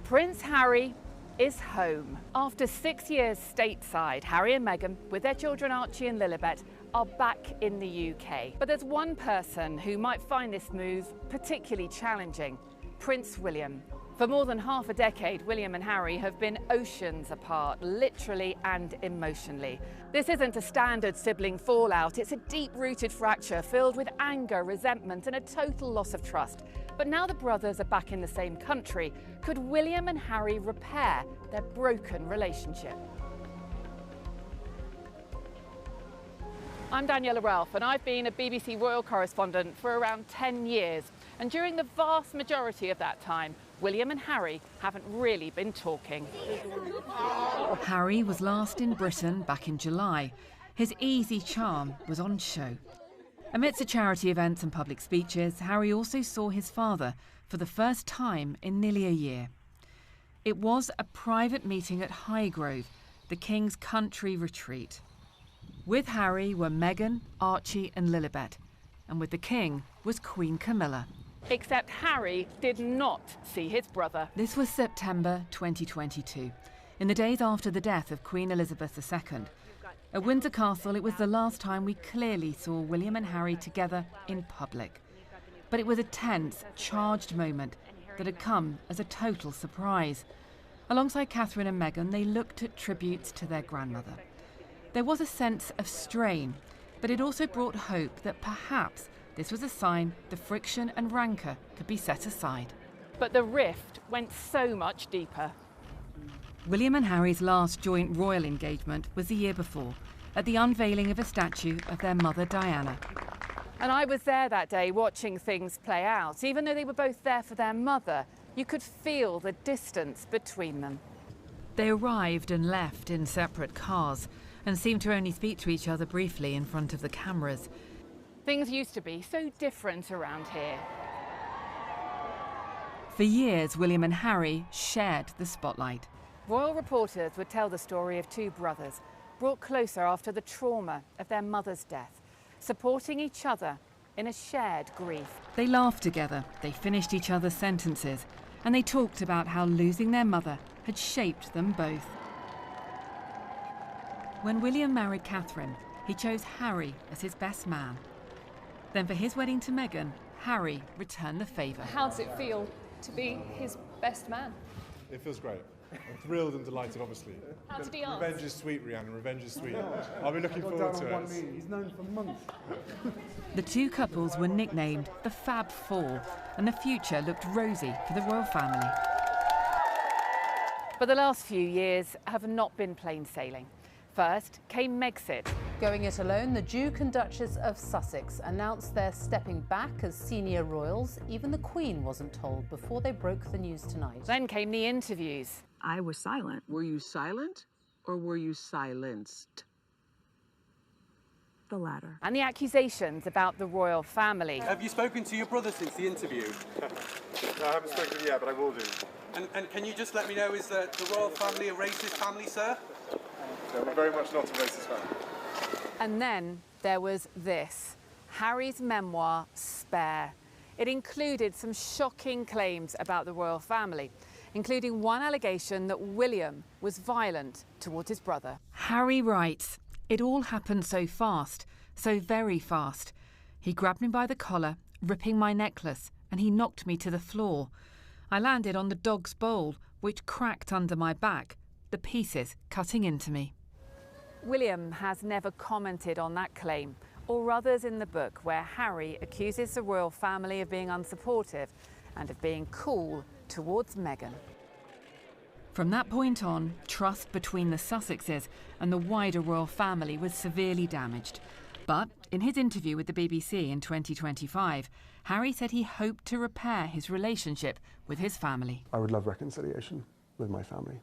Prince Harry is home. After 6 years stateside, Harry and Meghan, with their children Archie and Lilibet, are back in the UK. But there's one person who might find this move particularly challenging: Prince William. For more than half a decade, William and Harry have been oceans apart, literally and emotionally. This isn't a standard sibling fallout, it's a deep-rooted fracture filled with anger, resentment and a total loss of trust. But now the brothers are back in the same country, could William and Harry repair their broken relationship? I'm Daniela Ralph and I've been a BBC royal correspondent for around 10 years. And during the vast majority of that time, William and Harry haven't really been talking. Harry was last in Britain back in July. His easy charm was on show. Amidst the charity events and public speeches, Harry also saw his father for the first time in nearly a year. It was a private meeting at Highgrove, the King's country retreat. With Harry were Meghan, Archie and Lilibet, and with the King was Queen Camilla. Except Harry did not see his brother. This was September 2022, in the days after the death of Queen Elizabeth II. At Windsor Castle, it was the last time we clearly saw William and Harry together in public. But it was a tense, charged moment that had come as a total surprise. Alongside Catherine and Meghan, they looked at tributes to their grandmother. There was a sense of strain, but it also brought hope that perhaps this was a sign the friction and rancour could be set aside. But the rift went so much deeper. William and Harry's last joint royal engagement was the year before, at the unveiling of a statue of their mother Diana. And I was there that day watching things play out. Even though they were both there for their mother, you could feel the distance between them. They arrived and left in separate cars and seemed to only speak to each other briefly in front of the cameras. Things used to be so different around here. For years, William and Harry shared the spotlight. Royal reporters would tell the story of two brothers, brought closer after the trauma of their mother's death, supporting each other in a shared grief. They laughed together, they finished each other's sentences, and they talked about how losing their mother had shaped them both. When William married Catherine, he chose Harry as his best man. Then for his wedding to Meghan, Harry returned the favour. How does it feel to be his best man? It feels great. I'm thrilled and delighted, obviously. How did he ask? Revenge is sweet, Rhiannon, revenge is sweet. I'll be looking forward to it. He's known for months. The two couples were nicknamed the Fab Four, and the future looked rosy for the royal family. But the last few years have not been plain sailing. First came Megxit. Going it alone, the Duke and Duchess of Sussex announced they're stepping back as senior royals. Even the Queen wasn't told before they broke the news tonight. Then came the interviews. I was silent. Were you silent or were you silenced? The latter. And the accusations about the royal family. Have you spoken to your brother since the interview? No, I haven't spoken yet, but I will do. And can you just let me know, is the royal family a racist family, sir? No, we're very much not a racist family. And then there was this, Harry's memoir, Spare. It included some shocking claims about the royal family, including one allegation that William was violent towards his brother. Harry writes, "It all happened so fast, so very fast. He grabbed me by the collar, ripping my necklace, and he knocked me to the floor. I landed on the dog's bowl, which cracked under my back, the pieces cutting into me." William has never commented on that claim or others in the book where Harry accuses the royal family of being unsupportive and of being cool towards Meghan. From that point on, trust between the Sussexes and the wider royal family was severely damaged. But in his interview with the BBC in 2025, Harry said he hoped to repair his relationship with his family. I would love reconciliation with my family.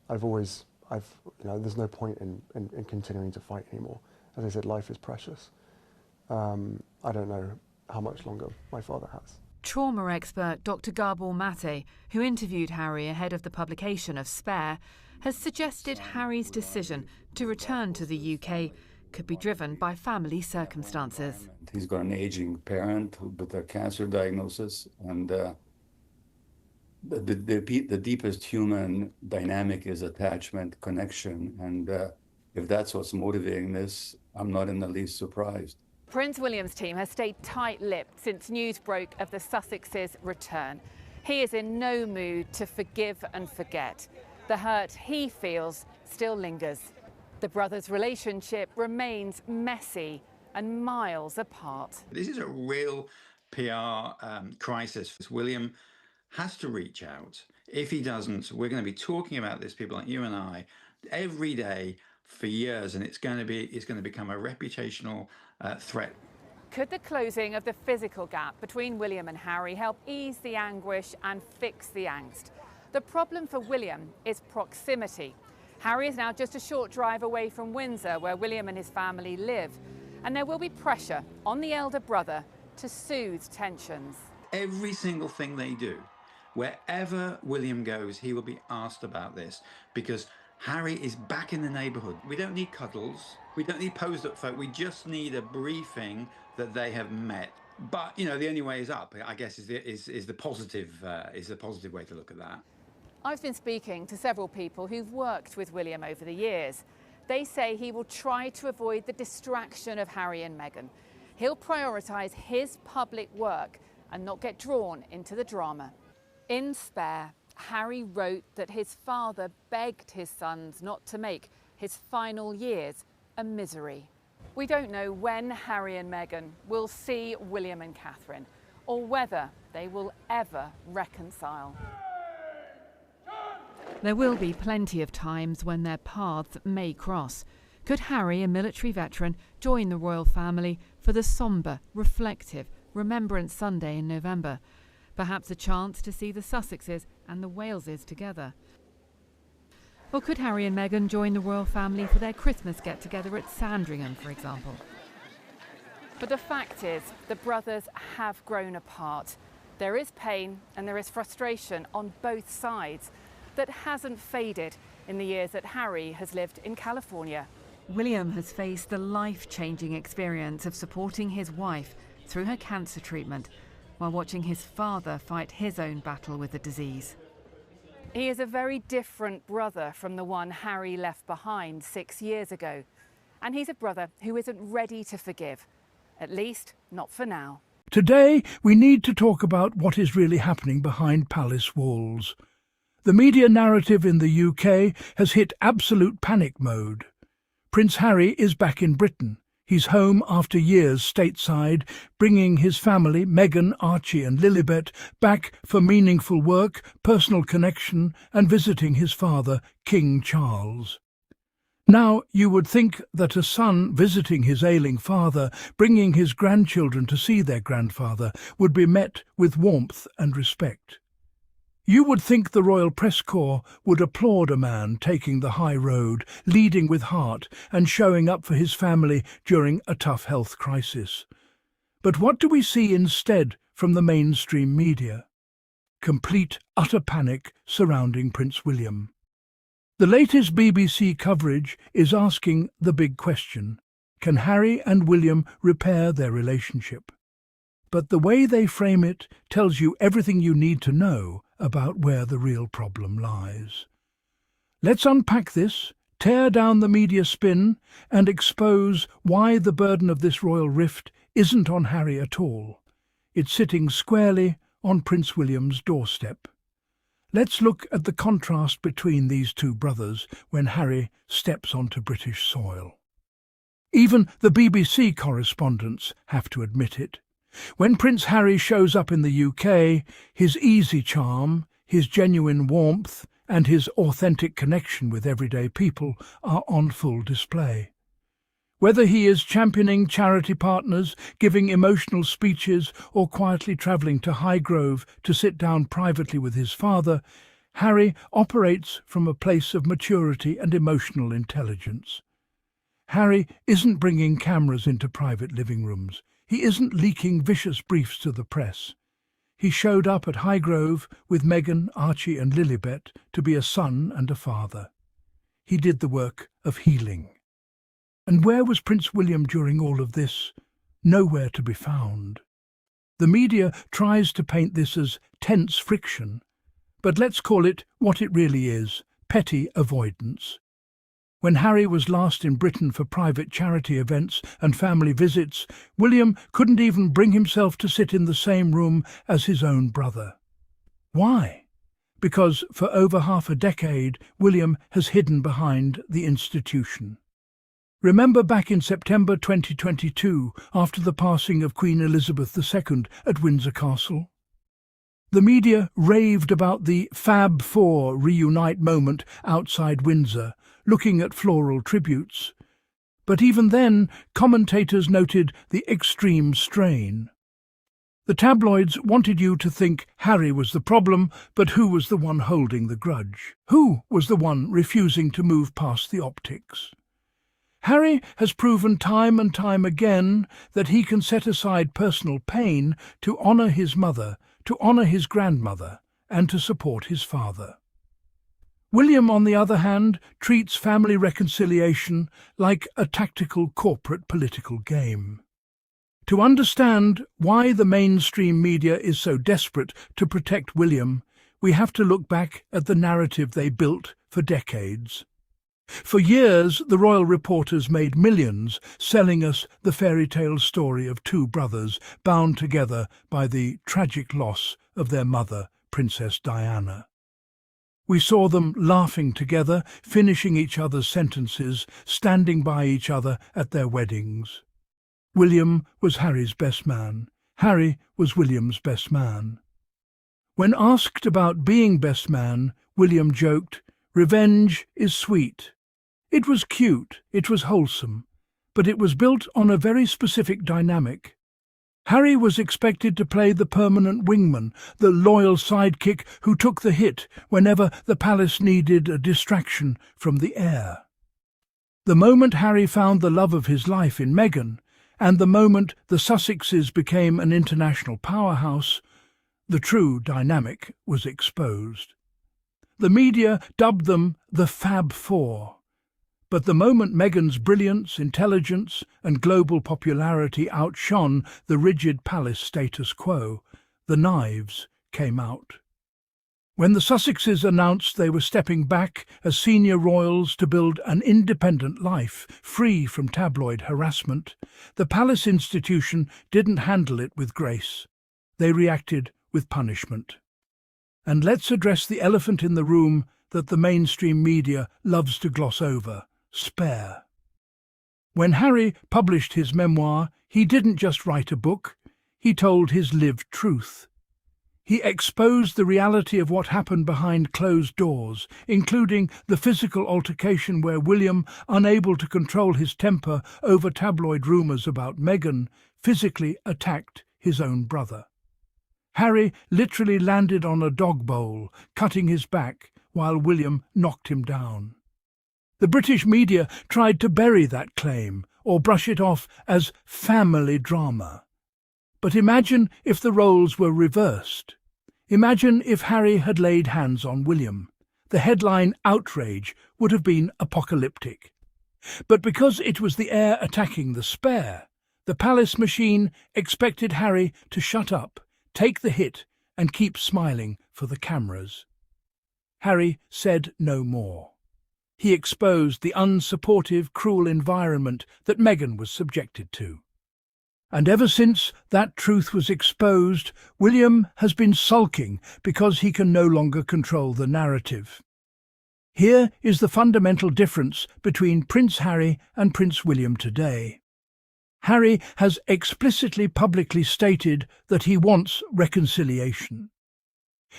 There's no point in continuing to fight anymore. As I said, life is precious. I don't know how much longer my father has. Trauma expert Dr. Gabor Mate, who interviewed Harry ahead of the publication of Spare, has suggested Harry's decision to return to the UK could be driven by family circumstances. He's got an aging parent with a cancer diagnosis, and the deepest human dynamic is attachment, connection, and if that's what's motivating this, I'm not in the least surprised. Prince William's team has stayed tight-lipped since news broke of the Sussexes' return. He is in no mood to forgive and forget. The hurt he feels still lingers. The brothers' relationship remains messy and miles apart. This is a real PR crisis. William has to reach out. If he doesn't, we're going to be talking about this, people like you and I, every day for years, and it's going to become a reputational threat. Could the closing of the physical gap between William and Harry help ease the anguish and fix the angst? The problem for William is proximity. Harry is now just a short drive away from Windsor, where William and his family live, and there will be pressure on the elder brother to soothe tensions. Every single thing they do, wherever William goes, he will be asked about this, because Harry is back in the neighbourhood. We don't need cuddles. We don't need posed up folk. We just need a briefing that they have met. But, you know, the only way is up, I guess, is the positive way to look at that. I've been speaking to several people who've worked with William over the years. They say he will try to avoid the distraction of Harry and Meghan. He'll prioritise his public work and not get drawn into the drama. In Spare, Harry wrote that his father begged his sons not to make his final years a misery. We don't know when Harry and Meghan will see William and Catherine, or whether they will ever reconcile. There will be plenty of times when their paths may cross. Could Harry, a military veteran, join the royal family for the sombre, reflective Remembrance Sunday in November? Perhaps a chance to see the Sussexes and the Waleses together. Or could Harry and Meghan join the royal family for their Christmas get-together at Sandringham, for example? But the fact is, the brothers have grown apart. There is pain and there is frustration on both sides that hasn't faded in the years that Harry has lived in California. William has faced the life-changing experience of supporting his wife through her cancer treatment while watching his father fight his own battle with the disease. He is a very different brother from the one Harry left behind 6 years ago. And he's a brother who isn't ready to forgive, at least not for now. Today, we need to talk about what is really happening behind palace walls. The media narrative in the UK has hit absolute panic mode. Prince Harry is back in Britain. He's home after years stateside, bringing his family, Meghan, Archie and Lilibet, back for meaningful work, personal connection and visiting his father, King Charles. Now, you would think that a son visiting his ailing father, bringing his grandchildren to see their grandfather, would be met with warmth and respect. You would think the Royal Press Corps would applaud a man taking the high road, leading with heart and showing up for his family during a tough health crisis. But what do we see instead from the mainstream media? Complete, utter panic surrounding Prince William. The latest BBC coverage is asking the big question: can Harry and William repair their relationship? But the way they frame it tells you everything you need to know about where the real problem lies. Let's unpack this, tear down the media spin, and expose why the burden of this royal rift isn't on Harry at all. It's sitting squarely on Prince William's doorstep. Let's look at the contrast between these two brothers when Harry steps onto British soil. Even the BBC correspondents have to admit it. When Prince Harry shows up in the UK, his easy charm, his genuine warmth, and his authentic connection with everyday people are on full display. Whether he is championing charity partners, giving emotional speeches, or quietly travelling to Highgrove to sit down privately with his father, Harry operates from a place of maturity and emotional intelligence. Harry isn't bringing cameras into private living rooms. He isn't leaking vicious briefs to the press. He showed up at Highgrove with Meghan, Archie and Lilibet to be a son and a father. He did the work of healing. And where was Prince William during all of this? Nowhere to be found. The media tries to paint this as tense friction, But let's call it what it really is: petty avoidance. When Harry was last in Britain for private charity events and family visits, William couldn't even bring himself to sit in the same room as his own brother. Why? Because for over half a decade, William has hidden behind the institution. Remember back in September 2022, after the passing of Queen Elizabeth II at Windsor Castle? The media raved about the Fab Four reunite moment outside Windsor, looking at floral tributes. But even then, commentators noted the extreme strain. The tabloids wanted you to think Harry was the problem, but who was the one holding the grudge? Who was the one refusing to move past the optics? Harry has proven time and time again that he can set aside personal pain to honour his mother, to honour his grandmother, and to support his father. William, on the other hand, treats family reconciliation like a tactical corporate political game. To understand why the mainstream media is so desperate to protect William, we have to look back at the narrative they built for decades. For years, the royal reporters made millions selling us the fairy tale story of two brothers bound together by the tragic loss of their mother, Princess Diana. We saw them laughing together, finishing each other's sentences, standing by each other at their weddings. William was Harry's best man. Harry was William's best man. When asked about being best man, William joked, "Revenge is sweet." It was cute, it was wholesome, but it was built on a very specific dynamic. Harry was expected to play the permanent wingman, the loyal sidekick who took the hit whenever the palace needed a distraction from the heir. The moment Harry found the love of his life in Meghan, and the moment the Sussexes became an international powerhouse, the true dynamic was exposed. The media dubbed them the Fab Four. But the moment Meghan's brilliance, intelligence, and global popularity outshone the rigid palace status quo, the knives came out. When the Sussexes announced they were stepping back as senior royals to build an independent life, free from tabloid harassment, the palace institution didn't handle it with grace. They reacted with punishment. And let's address the elephant in the room that the mainstream media loves to gloss over: spare. When Harry published his memoir, he didn't just write a book, he told his lived truth. He exposed the reality of what happened behind closed doors, including the physical altercation where William, unable to control his temper over tabloid rumours about Meghan, physically attacked his own brother. Harry literally landed on a dog bowl, cutting his back, while William knocked him down. The British media tried to bury that claim or brush it off as family drama. But imagine if the roles were reversed. Imagine if Harry had laid hands on William. The headline outrage would have been apocalyptic. But because it was the heir attacking the spare, the palace machine expected Harry to shut up, take the hit, and keep smiling for the cameras. Harry said no more. He exposed the unsupportive, cruel environment that Meghan was subjected to. And ever since that truth was exposed, William has been sulking because he can no longer control the narrative. Here is the fundamental difference between Prince Harry and Prince William today. Harry has explicitly publicly stated that he wants reconciliation.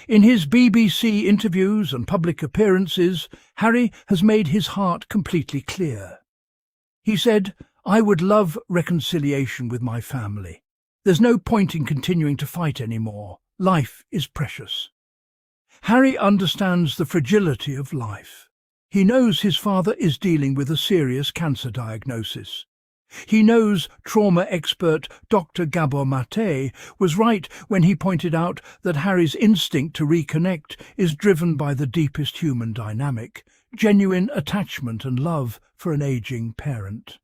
In his BBC interviews and public appearances, Harry has made his heart completely clear. He said, "I would love reconciliation with my family. There's no point in continuing to fight anymore. Life is precious." Harry understands the fragility of life. He knows his father is dealing with a serious cancer diagnosis. He knows trauma expert Dr. Gabor Mate was right when he pointed out that Harry's instinct to reconnect is driven by the deepest human dynamic, genuine attachment and love for an aging parent.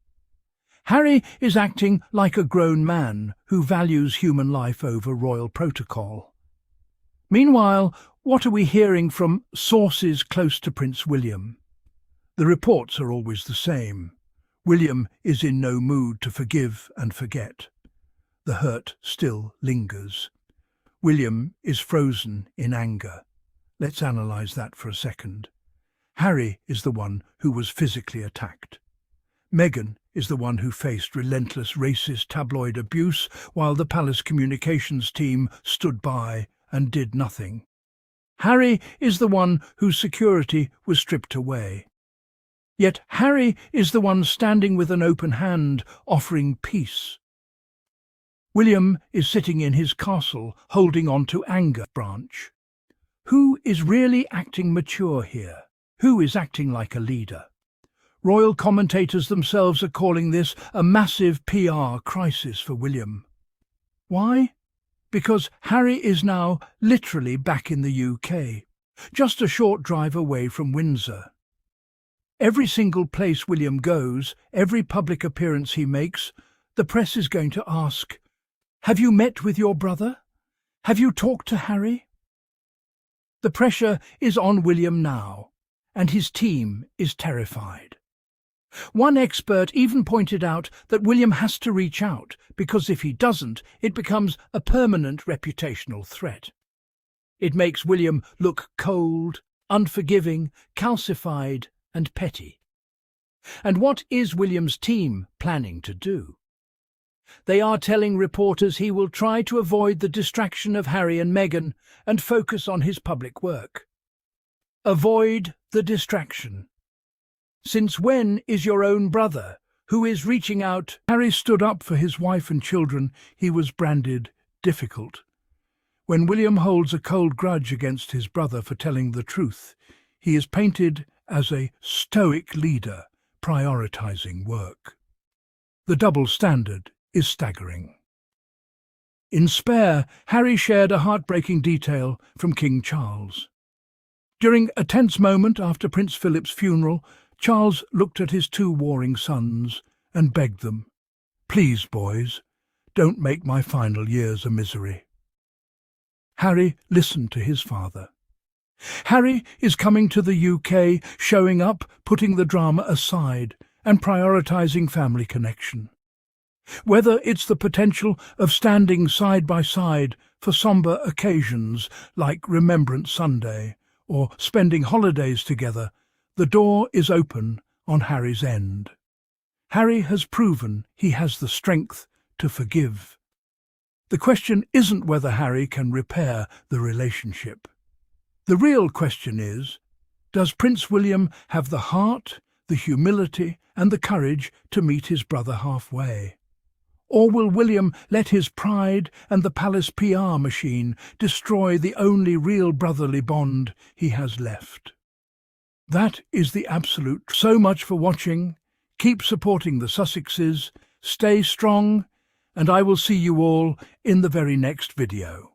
Harry is acting like a grown man who values human life over royal protocol. Meanwhile, what are we hearing from sources close to Prince William? The reports are always the same. William is in no mood to forgive and forget. The hurt still lingers. William is frozen in anger. Let's analyse that for a second. Harry is the one who was physically attacked. Meghan is the one who faced relentless racist tabloid abuse while the palace communications team stood by and did nothing. Harry is the one whose security was stripped away. Yet Harry is the one standing with an open hand, offering peace. William is sitting in his castle, holding on to anger branch. Who is really acting mature here? Who is acting like a leader? Royal commentators themselves are calling this a massive PR crisis for William. Why? Because Harry is now literally back in the UK, just a short drive away from Windsor. Every single place William goes, every public appearance he makes, the press is going to ask, "Have you met with your brother? Have you talked to Harry?" The pressure is on William now, and his team is terrified. One expert even pointed out that William has to reach out, because if he doesn't, it becomes a permanent reputational threat. It makes William look cold, unforgiving, calcified, and petty. And what is William's team planning to do? They are telling reporters he will try to avoid the distraction of Harry and Meghan and focus on his public work. Avoid the distraction. Since when is your own brother, who is reaching out? Harry stood up for his wife and children. He was branded difficult. When William holds a cold grudge against his brother for telling the truth, he is painted as a stoic leader prioritizing work. The double standard is staggering. In Spare, Harry shared a heartbreaking detail from King Charles. During a tense moment after Prince Philip's funeral, Charles looked at his two warring sons and begged them, "Please, boys, don't make my final years a misery." Harry listened to his father. Harry is coming to the UK, showing up, putting the drama aside, and prioritising family connection. Whether it's the potential of standing side by side for sombre occasions like Remembrance Sunday, or spending holidays together, the door is open on Harry's end. Harry has proven he has the strength to forgive. The question isn't whether Harry can repair the relationship. The real question is, does Prince William have the heart, the humility, and the courage to meet his brother halfway? Or will William let his pride and the palace PR machine destroy the only real brotherly bond he has left? That is the absolute. So much for watching. Keep supporting the Sussexes, stay strong, and I will see you all in the very next video.